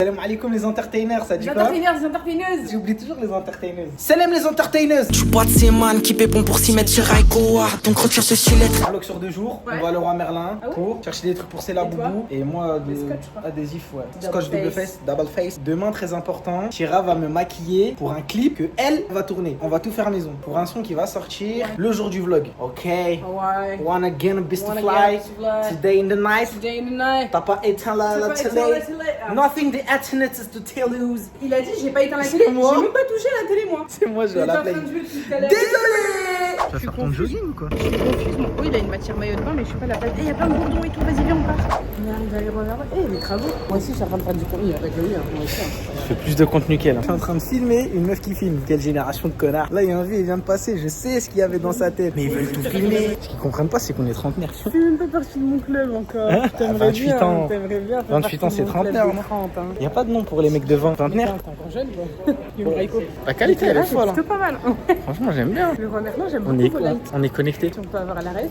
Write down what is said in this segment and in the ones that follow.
Salam alaikum les entertainers, ça dit Les quoi? entertainers, les entertaineuses. J'oublie toujours les entertainers. Salam les entertainers. Je suis pas de ces man qui pépont pour s'y mettre sur Aikoa. Donc retire ce lettre. Alloc sur 2 jours, Ouais. on va à Leroy Merlin Ah ouais? pour chercher des trucs pour Céla Et toi? Boubou. Et moi, Des scotch, je crois. adhésif, ouais. Double Scotch double face. face, double face. Demain, très important, Shira va me maquiller pour un clip que elle va tourner. On va tout faire maison. Pour un son qui va sortir le jour du vlog. Ok. Ouais. Wanna get a bit to Wanna fly get to fly. today in the night. Today in the night. T'as pas éteint la T'as pas éteint télé. la télé. Ah. Nothing the internet is to tell you. Il a dit j'ai pas éteint la télé, j'ai moi. même pas touché la télé moi. C'est moi, je vais à J'étais la en play. train de jouer depuis tout à l'heure. Désolé. Tu vas Je suis faire ton confuse. jogging ou quoi? Je suis confuse, mon haut il a une matière maillot de bain mais je suis pas à la place. Eh, il y a plein de bourdons et tout, vas-y viens on part. On arrive à les regarder. Eh, les travaux. Moi aussi je suis en train de faire du contenu avec lui, moi aussi. Je fais plus de contenu qu'elle. Je suis en train de filmer une meuf qui filme. Quelle génération de connards. Là, il y a un vieux, il vient de passer. Je sais ce qu'il y avait dans sa tête. Mais ils veulent tout filmer. Ce qu'ils comprennent pas, c'est qu'on est trentenaires. Je suis même pas partie de mon club encore. Hein? T'aimerais 28 bien, ans. T'aimerais bien. 28 ans, c'est trentenaire, non? 30, hein. Il n'y a pas de nom pour les mecs de 20. Trentenaires. T'es encore jeune quoi. Raiko. La qualité, elle est folle. C'est plutôt pas mal. Franchement, j'aime bien. Le roi Merlin, j'aime On beaucoup vos lights. est connectés. Si on peut avoir à l'arrêt.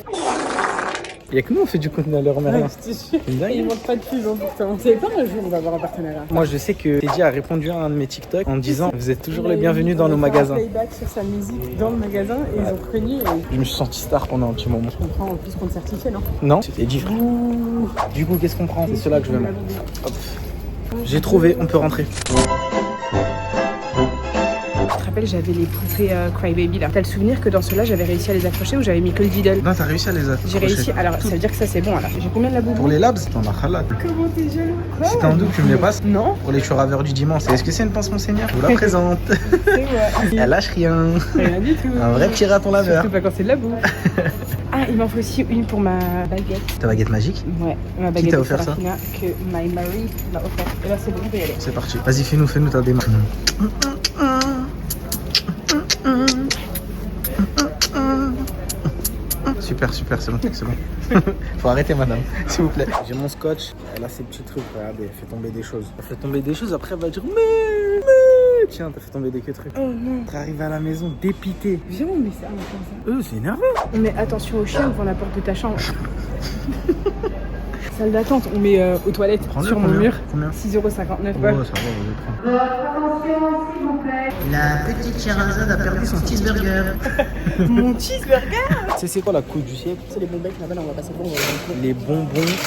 Il y a que nous, on fait du contenu à leur Merlin. Je te jure. C'est une dinguerie. Ils manquent pas de pub hein, pourtant. Vous savez pas un jour on va avoir un partenariat. Moi, je sais que Teddy a répondu à un de mes TikTok en disant vous êtes toujours les bienvenus dans nos On a fait magasins. un playback sur sa musique dans le magasin et ils ont reconnu. Et Je me suis senti star pendant un petit moment. je comprends en plus qu'on te certifie, non? Non, c'était Teddy, frère. Du coup, qu'est-ce qu'on prend? C'est cela que je veux mettre. Hop. J'ai trouvé, on peut rentrer. Je te rappelle, j'avais les poupées Crybaby là. T'as le souvenir que dans ceux-là, j'avais réussi à les accrocher ou j'avais mis que le diddle? Non, t'as réussi à les accrocher. J'ai réussi. Alors, ça veut dire que ça c'est bon là. J'ai combien de la boubou? Pour les labs, t'en as khalat. Comment t'es jaloux? Quoi? Si t'as un doute, tu me les passes. Non. Pour les churaveurs du dimanche, est-ce que c'est une pince monseigneur? Je vous la présente. C'est ouais. Elle lâche rien. Rien du tout. Un vrai petit raton laveur. Surtout pas quand c'est de la boue. Ah, il m'en faut aussi une pour ma baguette. Ta baguette magique? Ouais, ma baguette t'a de offert ça? Serafina que my Marie m'a offert. Et là, c'est bon, on peut y aller. C'est parti. Vas-y, fais-nous ta démarche. Super, c'est bon, c'est bon. Faut arrêter, madame, s'il vous plaît. J'ai mon scotch. Elle a ses petits trucs, regardez, elle fait tomber des choses. Elle fait tomber des choses, après elle va dire mais. Tiens, t'as fait tomber des que trucs. Oh non. T'es arrivé à la maison dépité. Viens, on met ça comme ça. C'est énervant. On met attention aux chiens devant la porte de ta chambre. Salle d'attente, on met aux toilettes Prends-le, sur mon combien? mur. Combien? 6,59 €. Oh, ça va, je vais prendre. La petite Sherazade a perdu son cheeseburger. Mon cheeseburger. C'est quoi la couille du siècle? C'est les bonbons là-bas, on va passer bon. Les bonbons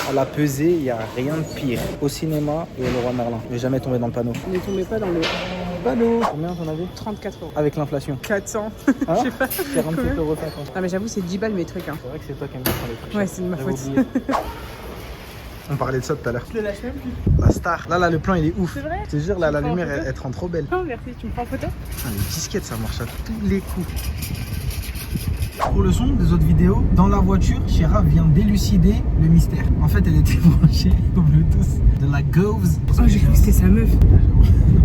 à la pesée, il n'y a rien de pire. Au cinéma et au Leroy Merlin. Je vais jamais tomber dans le panneau. Ne tombez pas dans le Panneau. Combien t'en avais? 34 €. Avec l'inflation. 400. Hein? Je sais pas. 47,50 €. Ah mais j'avoue c'est 10 balles mes trucs hein. C'est vrai que c'est toi qui aimes bien prendre les trucs. Ouais c'est de ma J'avais faute. oublié. On parlait de ça tout à l'heure. Je le lâche même plus. La star. Là, le plan il est ouf. C'est vrai? Je te jure, là, la Tu me prends en lumière photo elle te rend trop belle. Oh merci, tu me prends en photo? Ah, les disquettes ça marche à tous les coups. Pour le son des autres vidéos, dans la voiture, Shira vient d'élucider le mystère. En fait, elle était branchée au Bluetooth de la Goves. Oh j'ai cru que c'était sa meuf.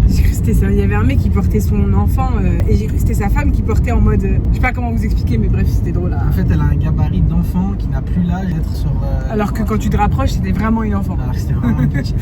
J'ai cru que c'était ça. Il y avait un mec qui portait son enfant et j'ai cru que c'était sa femme qui portait en mode. Je sais pas comment vous expliquer, mais bref, c'était drôle. En fait, elle a un gabarit d'enfant qui n'a plus l'âge d'être sur. Alors que quand tu te rapproches, c'était vraiment une enfant. Alors que c'était vraiment petit.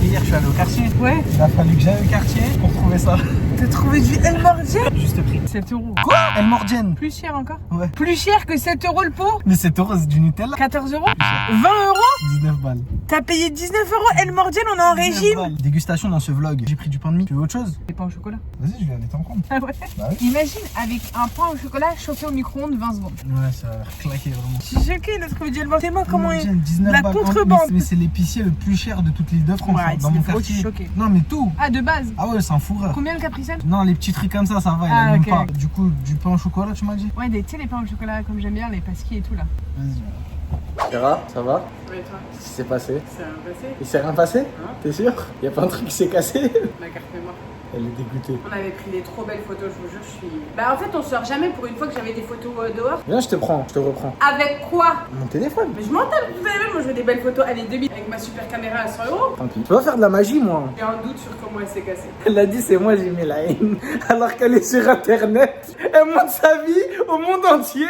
Hier, je suis allé au quartier. Ouais. Il a fallu que j'aille au quartier pour trouver ça. T'as trouvé du El Mordienne? Juste prix. 7 €. Quoi? Elle mordienne. Plus cher encore? Ouais. Plus cher que 7 € le pot? Mais c'est c'est du Nutella. 14 €? 20 €? 19 balles. T'as payé 19 € El Mordienne, on est en 19 régime? balles. Dégustation dans ce vlog. J'ai pris du pain de mie. Tu veux autre chose? Des pains au chocolat. Vas-y, je vais aller t'en prendre. Ah ouais? Bah oui. Imagine avec un pain au chocolat chauffé au micro-ondes 20 secondes. Ouais, ça a l'air claqué vraiment. Je suis choquée, il a trouvé du El Mordienne. Moi, comment il. Mordienne, 19 La balles. contrebande. Mais c'est l'épicier le plus cher de toute l'île de France. Ouais, hein, dans c'est mon faux, quartier. je suis choquée. Non, mais tout. Ah, de base. Ah ouais, c'est un fourreur. Combien le capricène? Non, les petits trucs comme ça va. Il Ah, a même ok. pas. Du coup, du pain au chocolat, tu m'as dit? Ouais, tu sais, les pains au chocolat comme j'aime bien, les pasquis et tout là. Vas-y. Sarah, ça va? Ouais, toi, Qu'est-ce qui s'est passé? c'est un passé. Il s'est rien passé? Hein? T'es sûr? Y a pas un truc qui s'est cassé? La carte mémoire. Elle est dégoûtée. On avait pris des trop belles photos, je vous jure, je suis. Bah, en fait, on sort jamais pour une fois que j'avais des photos dehors. Viens, je te prends, je te reprends. Avec quoi? Mon téléphone. Mais je m'en tape, vous savez, moi je veux des belles photos. Allez, 2000 avec ma super caméra à 100 €. Tant pis. Tu vas faire de la magie, moi. J'ai un doute sur comment elle s'est cassée. Elle a dit c'est moi j'ai mis la haine. Alors qu'elle est sur internet. Elle montre sa vie au monde entier.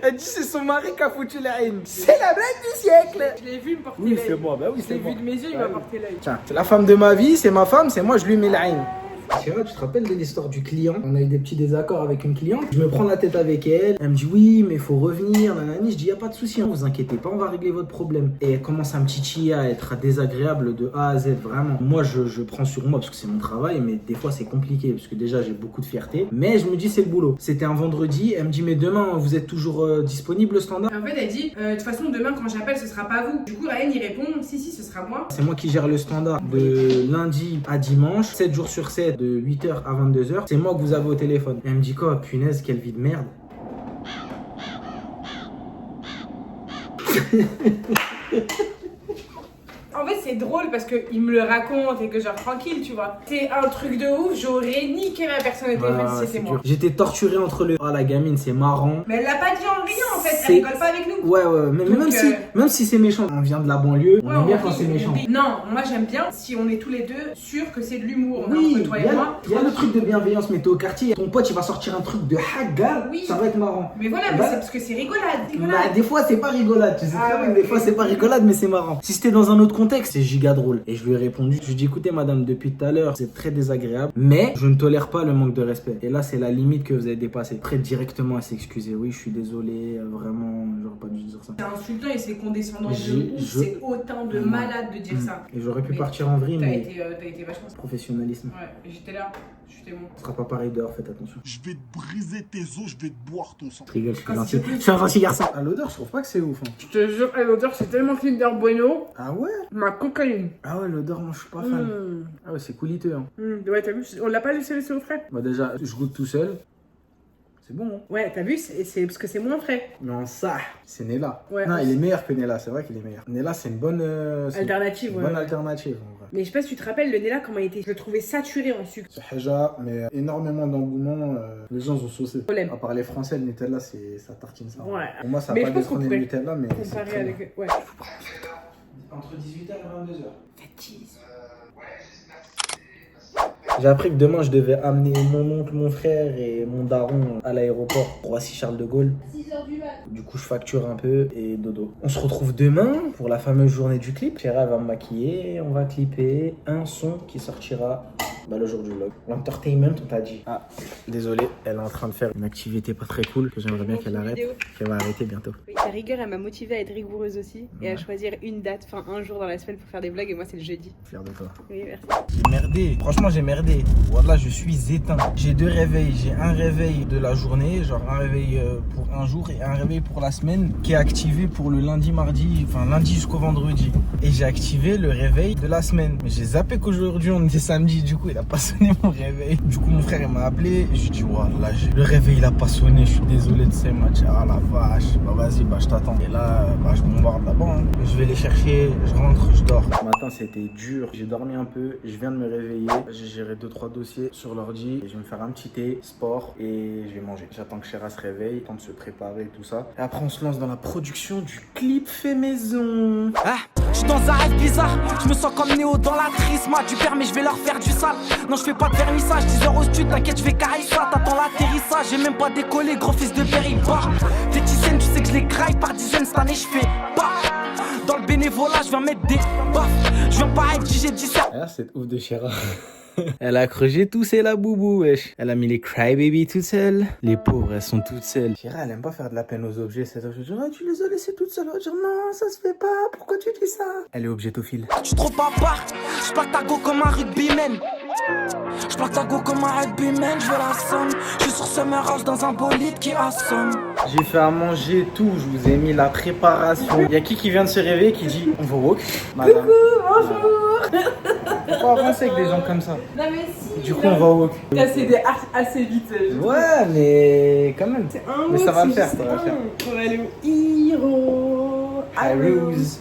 Elle dit c'est son mari qui a foutu la haine. C'est la blague du siècle. Je l'ai vu me porter Oui l'œil. c'est moi, bah oui Je c'est l'ai moi. vu de mes yeux, il Bah m'a oui. porté l'œil. Tiens, c'est la femme de ma vie, c'est ma femme, c'est moi je lui mets la haine. Chéra, tu te rappelles de l'histoire du client? On a eu des petits désaccords avec une cliente. Je me prends la tête avec elle. Elle me dit oui, mais il faut revenir. Nanani. Je dis y a pas de souci, hein, vous inquiétez pas, on va régler votre problème. Et elle commence à me titiller, à être désagréable de A à Z, vraiment. Moi, je prends sur moi parce que c'est mon travail, mais des fois c'est compliqué parce que déjà j'ai beaucoup de fierté. Mais je me dis c'est le boulot. C'était un vendredi. Elle me dit mais demain vous êtes toujours disponible le standard? En fait, elle dit de toute façon, demain quand j'appelle, ce sera pas vous. Du coup, Ryan il répond si, ce sera moi. C'est moi qui gère le standard de lundi à dimanche, 7 jours sur 7, de 8h à 22h. C'est moi que vous avez au téléphone. Et elle me dit quoi? Punaise, quelle vie de merde. En fait, c'est drôle parce qu'il me le raconte et que genre tranquille, tu vois. C'est un truc de ouf, j'aurais niqué ma personne au téléphone si c'était moi. J'étais torturé entre le. Ah, la gamine, c'est marrant. Mais elle l'a pas dit en rien en fait, elle rigole pas avec nous. Ouais, mais donc, même si c'est méchant, on vient de la banlieue, on aime bien quand c'est méchant. Non, moi j'aime bien si on est tous les deux sûrs que c'est de l'humour. Oui, entre toi et moi. Il y a le truc de bienveillance, mais t'es au quartier, ton pote il va sortir un truc de haga, oui. Ça va être marrant. Mais voilà, mais c'est parce que c'est rigolade. Bah, des fois c'est pas rigolade, tu sais très bien, des fois c'est pas rigolade, mais c'est marrant. Si c'était dans un autre contexte, c'est giga drôle. Et je lui ai répondu, je lui ai dit écoutez madame, depuis tout à l'heure c'est très désagréable, mais je ne tolère pas le manque de respect. Et là c'est la limite que vous avez dépassée. Très directement à s'excuser, oui je suis désolé, vraiment j'aurais pas dû dire ça. C'est insultant et c'est condescendant, c'est autant de malade de dire ça. Et j'aurais pu partir en vrille, mais t'as été vachement professionnalisme. Ouais, j'étais là, j'étais bon. Ce sera pas pareil dehors, faites attention. Je vais te briser tes os, je vais te boire ton sang. Je rigole, je suis gentil. Je suis un gentil garçon. À l'odeur, je trouve pas que c'est ouf. Hein. Je te jure, l'odeur c'est tellement Kinder Bueno. Ah ouais? Ma cocaïne. Ah ouais, l'odeur, moi je suis pas fan. Ah ouais, c'est couliteux. Hein. Ouais, t'as vu, on l'a pas laissé au frais. Bah déjà, je goûte tout seul. C'est bon. Hein. Ouais, t'as vu, c'est parce que c'est moins frais. Non, ça, c'est Nella. Ouais, non, il est meilleur que Nella, c'est vrai qu'il est meilleur. Nella, c'est une bonne alternative. Bonne alternative en vrai. Mais je sais pas si tu te rappelles, le Nella, comment il était. Je le trouvais saturé en sucre. C'est Haja, mais énormément d'engouement. Les gens ont saucé. Problème. À part les Français, le Nutella, ça tartine ça. Ouais. Pour moi, ça mais a pas détrôné le Nutella, mais. Comparé avec. Ouais. Entre 18h et 22h. Bêtise. J'ai appris que demain je devais amener mon oncle, mon frère et mon daron à l'aéroport Roissy-Charles de Gaulle. 6h du mat. Du coup je facture un peu et dodo. On se retrouve demain pour la fameuse journée du clip. Chéra va me maquiller et on va clipper un son qui sortira le jour du vlog. L'entertainment on t'a dit. Ah désolé, elle est en train de faire une activité pas très cool que j'aimerais bien qu'elle arrête. Qu'elle va arrêter bientôt. Oui, ta rigueur elle m'a motivée à être rigoureuse aussi et à choisir une date, enfin un jour dans la semaine pour faire des vlogs et moi c'est le jeudi. Fier de toi. Oui merci. J'ai merdé, franchement j'ai merdé. Voilà, je suis éteint. J'ai deux réveils. J'ai un réveil de la journée, genre un réveil pour un jour et un réveil pour la semaine qui est activé pour le lundi, mardi, enfin lundi jusqu'au vendredi. Et j'ai activé le réveil de la semaine. Mais j'ai zappé qu'aujourd'hui on était samedi, du coup il a pas sonné mon réveil. Du coup mon frère il m'a appelé et je dis voilà, le réveil il a pas sonné, je suis désolé de ces matchs. Ah la vache, bah vas-y, bah je t'attends. Et là, je bombarde là-bas. Hein. Je vais les chercher, je rentre, je dors. Ce matin c'était dur, j'ai dormi un peu, je viens de me réveiller. J'ai géré 2-3 dossiers sur l'ordi et je vais me faire un petit thé, sport et je vais manger. J'attends que Chéra se réveille, temps de se préparer et tout ça. Et après on se lance dans la production du clip fait maison. Ah, je suis dans un rêve bizarre, je me sens comme Néo dans la trisma du père mais je vais leur faire du sale. Non je fais pas de vernissage, 10h au studio, t'inquiète je vais carrer ça. T'attends l'atterrissage, j'ai même pas décollé, gros fils de père il part. Tes tisaines tu sais que je les graille par dizaines, cette année je fais pas. Dans le bénévolat je viens mettre des baffes, je viens pas être j'ai 17. Ah c'est ouf de Chéra. Elle a creusé tout seul la boubou, wesh. Elle a mis les crybaby toutes seules. Les pauvres, elles sont toutes seules. Chéra, elle aime pas faire de la peine aux objets. Cet objet, genre, tu les as laissées toutes seules. Elle va dire, non, ça se fait pas. Pourquoi tu dis ça? Elle est objetophile. Tu trop papa, je plaque ta go comme un rugbyman. Je plaque ta go comme un rugbyman, je veux la somme. Je suis sur Summer House dans un bolide qui assomme. J'ai fait à manger tout, je vous ai mis la préparation. Il y a qui vient de se réveiller qui dit on va walk. Madame. Coucou, bonjour. Faut pas avancer avec des gens comme ça. Non mais si. Du coup on va walk. T'as cédé assez vite. Ouais mais quand même. C'est un mais mot, ça va le c'est faire, juste ça va le faire. On va aller au Hero. Heroes.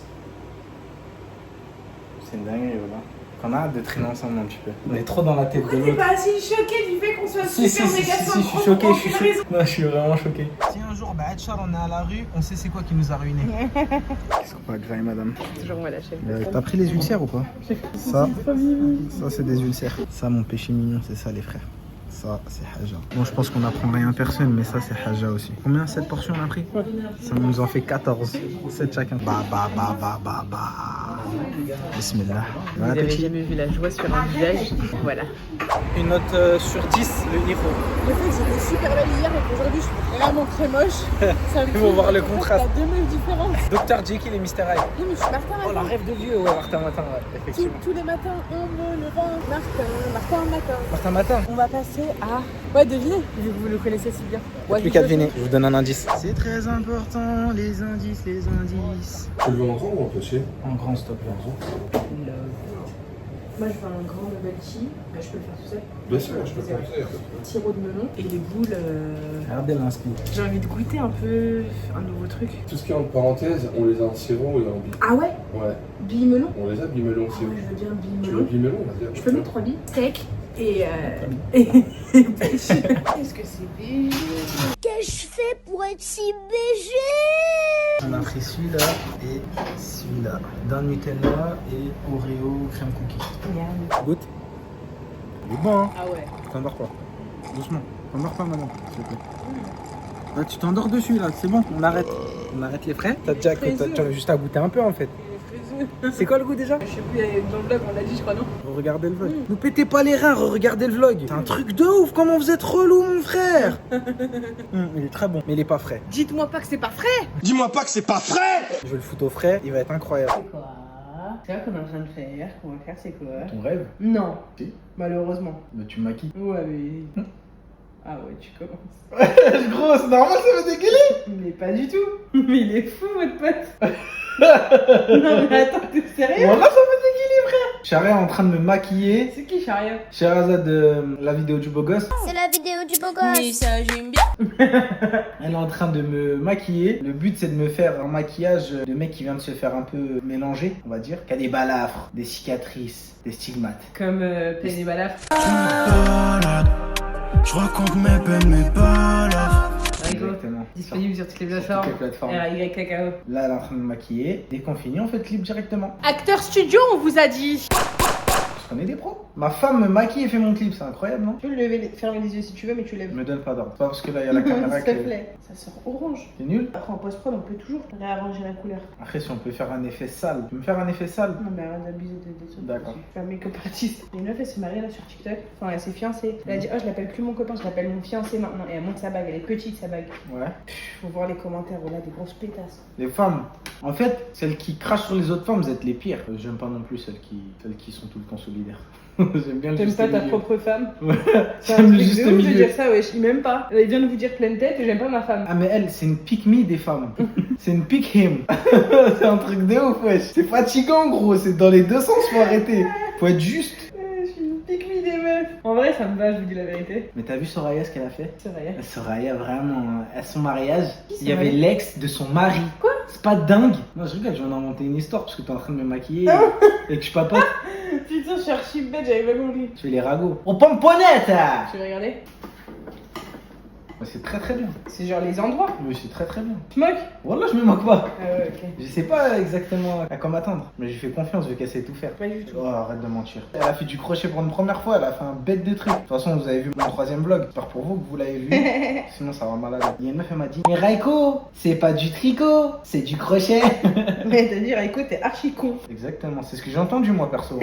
C'est une dinguerie voilà. On a hâte de traîner ensemble un petit peu. On est trop dans la tête de T'es l'autre. pas si choqué du fait qu'on soit Si, super méga je suis choqué, je suis choqué. Non, je suis vraiment choqué. Si un jour, Tchar, on est à la rue, on sait c'est quoi qui nous a ruinés. Ils sont pas gras, madame. Toujours moi la chef. T'as pris les ulcères ou pas? Ça c'est des ulcères. Ça, mon péché mignon, c'est ça, les frères. Ça, c'est Haja. Bon, je pense qu'on n'apprend rien à personne, mais ça, c'est Haja aussi. Combien cette portion on a pris? Ça nous en fait 14. 7 chacun. Bah. Bismillah. Vous n'avez jamais vu la joie sur un visage. Voilà. Une note sur 10, le niveau. Le fait que j'étais super belle hier et qu'aujourd'hui je suis vraiment très moche. Ça me Il faut voir le contraste. Il y a deux meufs différentes. Dr. Jekyll et Mr. Hyde. Non mais je suis Martin Oh, la Matin. rêve de vieux, ouais, Martin Matin, ouais, effectivement. Tous les matins, on me le vend. Martin Matin. Martin Matin. On va passer à... Ouais, devinez, vu que vous le connaissez si bien. Ouais, Plus qu'à deviner, je vous donne un indice. C'est très important, les indices. Tu le veux en grand ou en petit? En grand, s'il te plaît. Moi je veux un grand bubble tea. Je peux le faire tout seul. Bien sûr, je peux le faire. Sirop de melon et les boules. Regardez l'inspi. J'ai envie de goûter un peu un nouveau truc. Tout ce qui est en parenthèse, on les a en sirop et en billes. Ah ouais? Ouais, Billes melon? on les a billes melon aussi. Ah ouais, je veux bien billes Tu veux melon. billes melon, on va dire. Je peux mettre 3 billes. Steak et pêche. Qu'est-ce que c'est BG? Qu'est-ce que je fais pour être si BG? On a pris celui-là et celui-là. D'un Nutella et Oreo crème cookie. Goûte. Il est bon, hein? Ah ouais. T'endors pas. Doucement. T'endors pas, madame, s'il te plaît. Là, tu t'endors dessus, là. C'est bon, on arrête. On arrête les frais. T'as déjà t'as juste à goûter un peu, en fait. C'est quoi le goût déjà? Je sais plus, dans le vlog on l'a dit je crois non? Regardez le vlog. Ne pétez pas les reins, regardez le vlog. C'est un truc de ouf, comment vous êtes relou, mon frère. Il est très bon, mais il est pas frais. Dites-moi pas que c'est pas frais! Dis-moi pas que c'est pas frais. Je vais le foutre au frais, il va être incroyable. C'est quoi? C'est quoi qu'on est en train de faire? Qu'on va faire c'est quoi? Ton rêve? Non. Si. Malheureusement. Bah, tu me maquilles. Ouais mais... Ah ouais tu commences. Gros, c'est normal, ça va dégueuler. Mais pas du tout. Mais il est fou votre pote. Non mais attends t'es sérieux? Voilà, ça va dégueuler, frère. Charia est en train de me maquiller. C'est qui Charia? Sherazade de la vidéo du beau gosse. C'est la vidéo du beau gosse. Mais ça j'aime bien. Elle est en train de me maquiller. Le but, c'est de me faire un maquillage de mec qui vient de se faire un peu mélanger, on va dire. Qui a des balafres, des cicatrices, des stigmates. Comme Penny Balaf. Je raconte mes peines, mes balades. Exactement. Disponible sur toutes les Sur plateformes. toutes les plateformes. RY Cacao. Là, elle est en train de me maquiller. Dès qu'on finit, on fait le clip directement. Acteur studio on vous a dit. Je connais des pros. Ma femme me maquille et fait mon clip, c'est incroyable, non? Tu peux fermer les yeux si tu veux mais tu lèves. Je me donne pas d'ordre. C'est pas parce que là, il y a la caméra S'il te que... plaît. Ça sort orange. C'est nul. Après en post-prod on peut toujours réarranger la couleur. Après, si on peut faire un effet sale. Tu veux me faire un effet sale? Non mais arrête d'abuser des trucs. D'accord. Je suis pas make-up artiste. Il y a une meuf elle s'est mariée là sur TikTok. Enfin elle s'est fiancée. Elle a dit oh je l'appelle plus mon copain, je l'appelle mon fiancé maintenant. Et elle monte sa bague, elle est petite sa bague. Ouais. Faut voir les commentaires, voilà des grosses pétasses. Les femmes. En fait, celles qui crachent sur les autres femmes, vous êtes les pires. J'aime pas non plus celles qui sont tout le temps solidaires. J'aime bien le T'aimes juste pas ta milieu. propre femme? Ouais. C'est un J'aime le truc juste de ouf de milieu. dire ça wesh, il m'aime pas. Elle vient de vous dire pleine tête et j'aime pas ma femme. Ah mais elle, c'est une pick me des femmes. C'est une pick him. C'est un truc de ouf, wesh. C'est fatigant, gros. C'est dans les deux sens, faut arrêter. Faut être juste. Je suis une pique me des meufs. En vrai ça me va, je vous dis la vérité. Mais t'as vu Soraya ce qu'elle a fait? C'est vrai. Soraya, vraiment, à son mariage, Qui il y avait Soraya? l'ex de son mari. Quoi? C'est pas dingue? Non, je rigole, je viens d'inventer une histoire parce que t'es en train de me maquiller et que je papote. Putain je suis archi bête, j'avais pas compris. Tu fais les ragots. Oh, pomponnette! Tu veux regarder? Bah, c'est très très bien. C'est genre les endroits. Oui, c'est très très bien. Tu moques? Voilà, je me moque pas. Ah ouais ok. Je sais pas exactement à quoi m'attendre, mais j'ai fait confiance vu qu'elle sait tout faire. Pas du tout. Oh, arrête de mentir. Elle a fait du crochet pour une première fois, elle a fait un bête de truc. De toute façon, vous avez vu mon 3ème vlog. J'espère pour vous que vous l'avez vu. Sinon, ça va malade. Il y a une meuf, elle m'a dit mais Raiko, c'est pas du tricot, c'est du crochet. Mais t'as dit Raiko t'es archi con. Exactement, c'est ce que j'ai entendu moi perso.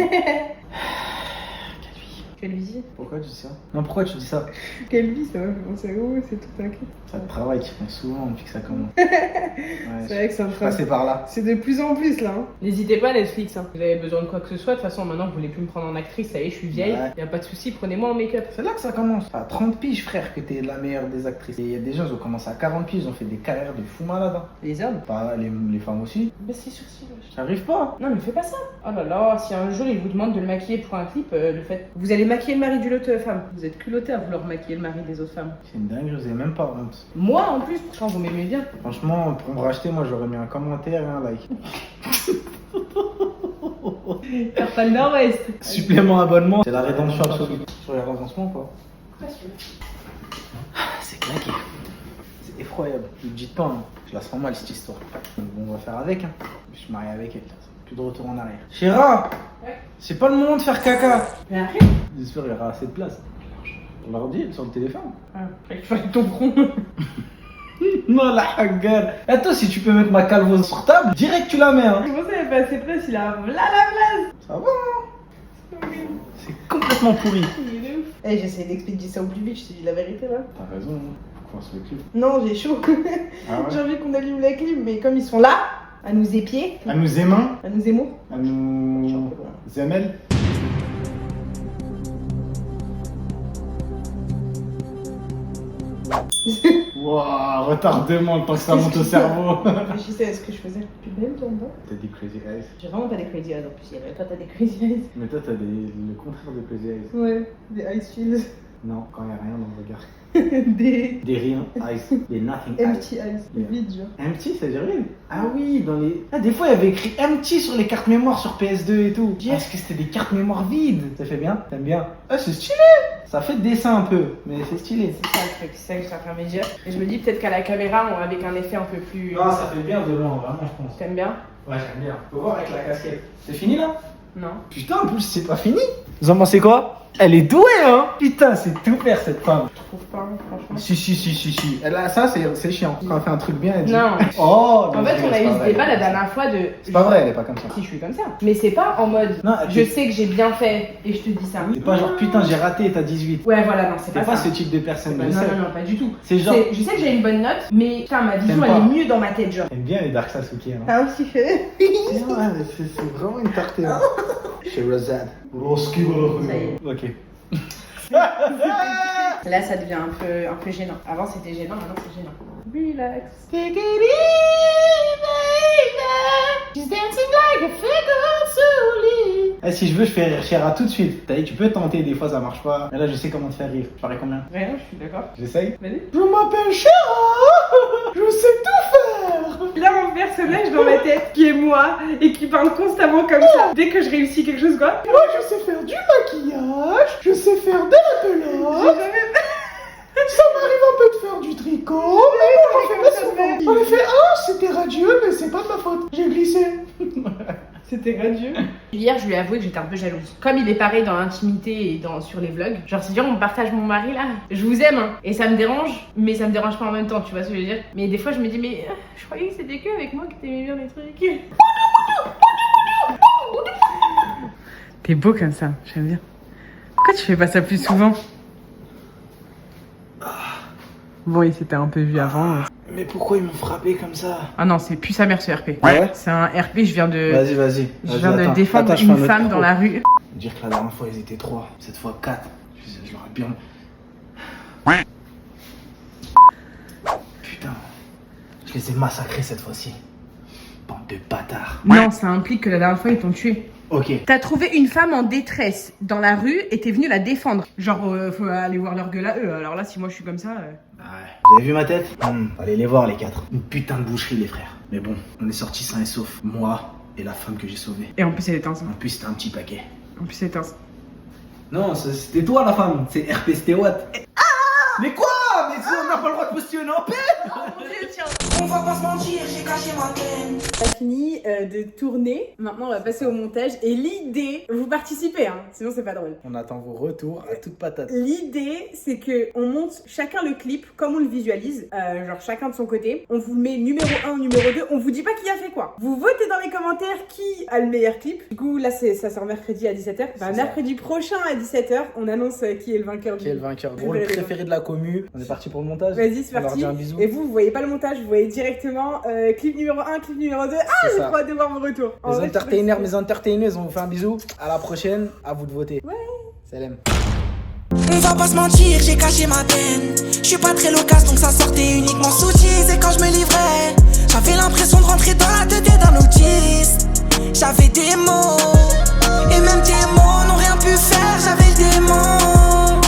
Quelle vie? Pourquoi tu dis ça? Non, pourquoi tu dis ça? Quelle vie ça m'a fait penser à vous, c'est tout un clip. Ça te travaille, tu penses souvent depuis que ça commence. C'est Ouais, vrai que c'est en je train passais par là. C'est de plus en plus là. Hein. N'hésitez pas Netflix. Hein. Vous avez besoin de quoi que ce soit. De toute façon, maintenant vous voulez plus me prendre en actrice. Ça y est, je suis vieille. Ouais. Y a pas de souci. Prenez-moi en make-up. C'est là que ça commence. À 30 piges, frère, que t'es la meilleure des actrices. Et il y a des gens, ils ont commencé à 40 piges, ils ont fait des carrières de fou malades. Hein. Les hommes. Pas les femmes aussi. Baisse les sourcils. wesh. J'arrive pas. Non, mais fais pas ça. Oh là là. Si un jour ils vous demandent de le maquiller pour un clip, le fait. Vous allez maquiller le mari d'une autre femme. Vous êtes culotté à vouloir maquiller le mari des autres femmes. C'est une dingue, vous avez même pas honte. Moi en plus, pourtant vous m'aimez bien. Franchement, pour me racheter, moi j'aurais mis un commentaire et un like. Faire pas le nord-ouest. Supplément abonnement, c'est la rédemption absolue. Je regarde l'avancement ou pas? C'est claqué. C'est effroyable. Ne me dites pas, hein. Je la sens mal cette histoire. Donc bon, on va faire avec. Hein. Je suis marié avec elle. Plus de retour en arrière. Chéra, Ouais. c'est pas le moment de faire caca. Mais arrête. J'espère qu'il y aura assez de place. L'ordi, sur le téléphone. Ah, il fallait ton front. Non, la hagar. Et toi, si tu peux mettre ma calvo sur table, direct tu la mets. Hein. Comment ça, il est pas assez près, il a là la place. Ça va, hein. C'est complètement pourri. Il est ouf. Eh, j'essaie d'expédier ça au plus vite, je te dis la vérité là. T'as raison, hein. Faut se le clip. Non, j'ai chaud. Ah ouais. J'ai envie qu'on allume la clim, mais comme ils sont là, à nous épier, À nous aimants, à nous émour. à nous zemel. Waouh, retardement tant que ça monte au cerveau. Je réfléchissais à ce que je faisais. Tu m'aimes toi, moi? T'as des crazy eyes. J'ai vraiment pas des crazy eyes en plus, toi t'as des crazy eyes. Mais toi, t'as le contraire de crazy eyes. Ouais, des ice fields. Non, quand y a rien dans le regard. Des Des rien eyes. Des nothing eyes. empty eyes, des vides genre. Empty, ça veut dire vide. Ah oui, dans les. Ah, des fois, il y avait écrit empty sur les cartes mémoire sur PS2 et tout. Est-ce que c'était des cartes mémoire vides? Ça fait bien? T'aimes bien? Ah, c'est stylé! Ça fait dessin un peu, mais c'est stylé. C'est ça le truc, c'est ça que je suis en train de me dire. Et je me dis peut-être qu'à la caméra, avec un effet un peu plus. Non, ça fait bien de loin, vraiment, je pense. T'aimes bien? Ouais, j'aime bien. Faut voir avec la casquette. C'est fini là? Non. Putain, en plus, c'est pas fini. Vous en pensez quoi? Elle est douée, hein? Putain, c'est tout faire cette femme. Je trouve pas, franchement. Si. Elle a ça, c'est chiant. Quand elle fait un truc bien, elle dit. Non. Oh, En fait, on a eu ce débat la dernière fois de. C'est pas vrai, elle est pas comme ça. Si, je suis comme ça. Mais c'est pas en mode. Non, Je sais que j'ai bien fait et je te dis ça. C'est pas genre putain, j'ai raté et t'as 18. Ouais, voilà, non, c'est C'est pas pas ça. ce type de personne. Non, je sais. non, pas du tout. C'est genre. Je sais que j'ai une bonne note, mais putain, ma vision T'aimes elle pas. est mieux dans ma tête, genre. J'aime bien les Dark Sasuke. Hein. Ah, aussi fait. Ouais, mais c'est vraiment une tartée. Hein. Chez Rosad. Ça y est. Ok. Là, ça devient un peu gênant. Avant, c'était gênant, maintenant, c'est gênant. Relax. Take it easy, baby. She's dancing like a figure slowly. Eh, si je veux, je fais rire Chéra tout de suite. T'as dit, tu peux tenter, des fois ça marche pas. Mais là, je sais comment te faire rire. Je parais combien? Rien, je suis d'accord. J'essaye. Vas-y. Je m'appelle Chéra. Je sais tout faire. Là, mon personnage dans ma tête, qui est moi, et qui parle constamment comme ça. Dès que je réussis quelque chose, quoi. Moi, je sais faire du maquillage. Je sais faire de la pelote. Ça m'arrive un peu de faire du tricot, mais on en fait pas souvent. En effet, c'était radieux, mais c'est pas de ma faute. J'ai glissé. C'était radieux. Hier, je lui ai avoué que j'étais un peu jalouse. Comme il est pareil dans l'intimité et sur les vlogs, genre c'est dire on partage mon mari là, je vous aime hein. Et ça me dérange, mais ça me dérange pas en même temps, tu vois ce que je veux dire. Mais des fois je me dis mais je croyais que c'était que avec moi que t'aimais bien les trucs. T'es beau comme ça, j'aime bien. Pourquoi tu fais pas ça plus souvent? Bon, il s'était un peu vu avant. Mais pourquoi ils m'ont frappé comme ça? Ah non, c'est plus sa mère ce RP. Ouais. C'est un RP, je viens de. Vas-y. Je viens de défendre une femme dans la rue. Dire que la dernière fois ils étaient 3, cette fois 4. Je l'aurais bien. Putain, je les ai massacrés cette fois-ci. Bande de bâtards. Non, ça implique que la dernière fois ils t'ont tué. Ok. T'as trouvé une femme en détresse dans la rue et t'es venu la défendre. Genre, faut aller voir leur gueule à eux. Alors là, si moi je suis comme ça. Ouais. Vous avez vu ma tête? Allez les voir les 4. Une putain de boucherie les frères. Mais bon, on est sortis sains et saufs. Moi et la femme que j'ai sauvée. Et en plus, elle était enceinte. En plus c'était un petit paquet. En plus, elle était enceinte. Non, c'était toi la femme. C'est RP Stéwat. Mais quoi? Mais si on n'a pas le droit de positionner en paix. On va pas se mentir, j'ai caché ma peine. On a fini de tourner. Maintenant, on va passer au montage. Et l'idée, vous participez, hein, sinon c'est pas drôle. On attend vos retours à toute patate. L'idée, c'est que on monte chacun le clip comme on le visualise, genre chacun de son côté. On vous met numéro 1, numéro 2. On vous dit pas qui a fait quoi. Vous votez dans les commentaires qui a le meilleur clip. Du coup, là, ça sort mercredi à 17h. Enfin, mercredi prochain à 17h, on annonce qui est le vainqueur. Qui est le vainqueur? Gros, le préféré de la commu. On est parti pour le montage. Vas-y, c'est On leur parti. dit un bisou. Et vous voyez pas le montage, vous voyez directement clip numéro 1, clip numéro 2. Ah, j'ai trop hâte de voir vos retours. Les entertainers, mes entertainers, on vous fait un bisou. À la prochaine, à vous de voter. Ouais. Salam. On va pas se mentir, j'ai caché ma peine. Je suis pas très loquace donc ça sortait uniquement sous tease. Et quand je me livrais, j'avais l'impression de rentrer dans la tête d'un autiste. J'avais des mots, et même tes mots n'ont rien pu faire, j'avais le démon.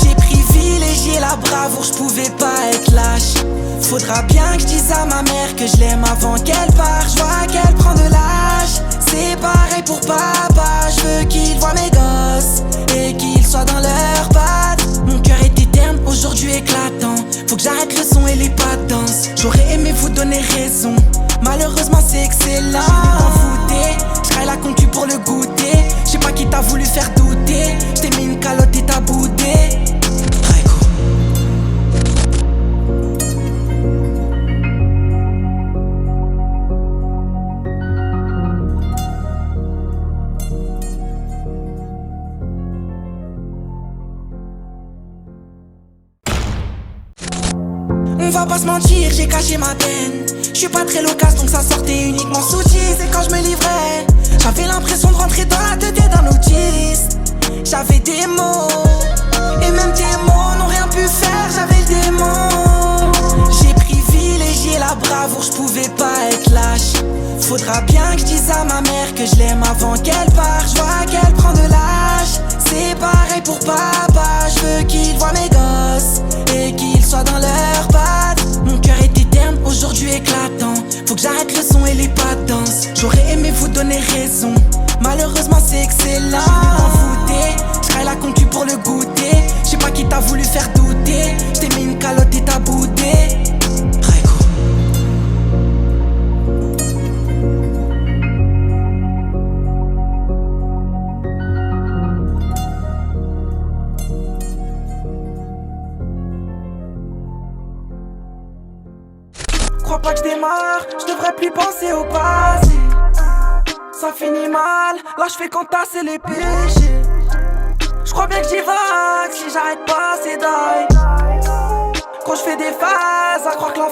J'ai privilégié la bravoure, je pouvais pas être lâche. Faudra bien que je dise à ma mère que je l'aime avant qu'elle parte. Je vois qu'elle prend de l'âge. C'est pareil pour papa. Je veux qu'il voit mes gosses et qu'ils soient dans leur pattes. Mon cœur était terne, aujourd'hui éclatant. Faut que j'arrête le son et les pas de danse. J'aurais aimé vous donner raison. Malheureusement c'est excellent. J'ai m'en foutais, j'traille la concu pour le goûter. Je sais pas qui t'a voulu faire douter. J't'ai mis une calotte et t'as boudé. On va pas se mentir, j'ai caché ma peine. Je suis pas très loquace donc ça sortait uniquement sous tease. Et quand je me livrais, j'avais l'impression de rentrer dans la tête d'un autiste. J'avais des mots, et même tes mots n'ont rien pu faire, j'avais le démon. J'ai privilégié la bravoure, je pouvais pas être lâche. Faudra bien que je dise à ma mère que je l'aime avant qu'elle parte. Je vois qu'elle prend de l'âge, c'est pareil pour papa. Je veux qu'il voit mes gosses et qu'ils soient dans leurs pattes. Mon cœur était terne, aujourd'hui éclatant. Faut que j'arrête le son et les pas de danse. J'aurais aimé vous donner raison, malheureusement c'est excellent. Je serai la concu pour le goûter. Je sais pas qui t'a voulu faire douter. Je t'ai mis une calotte et t'as boudé. Crois pas que je démarre, je devrais plus penser au passé. Ça finit mal, là je fais qu'entasser les péchés. Je crois bien que j'y vague, si j'arrête pas c'est die. Quand je fais des phases, à croire que la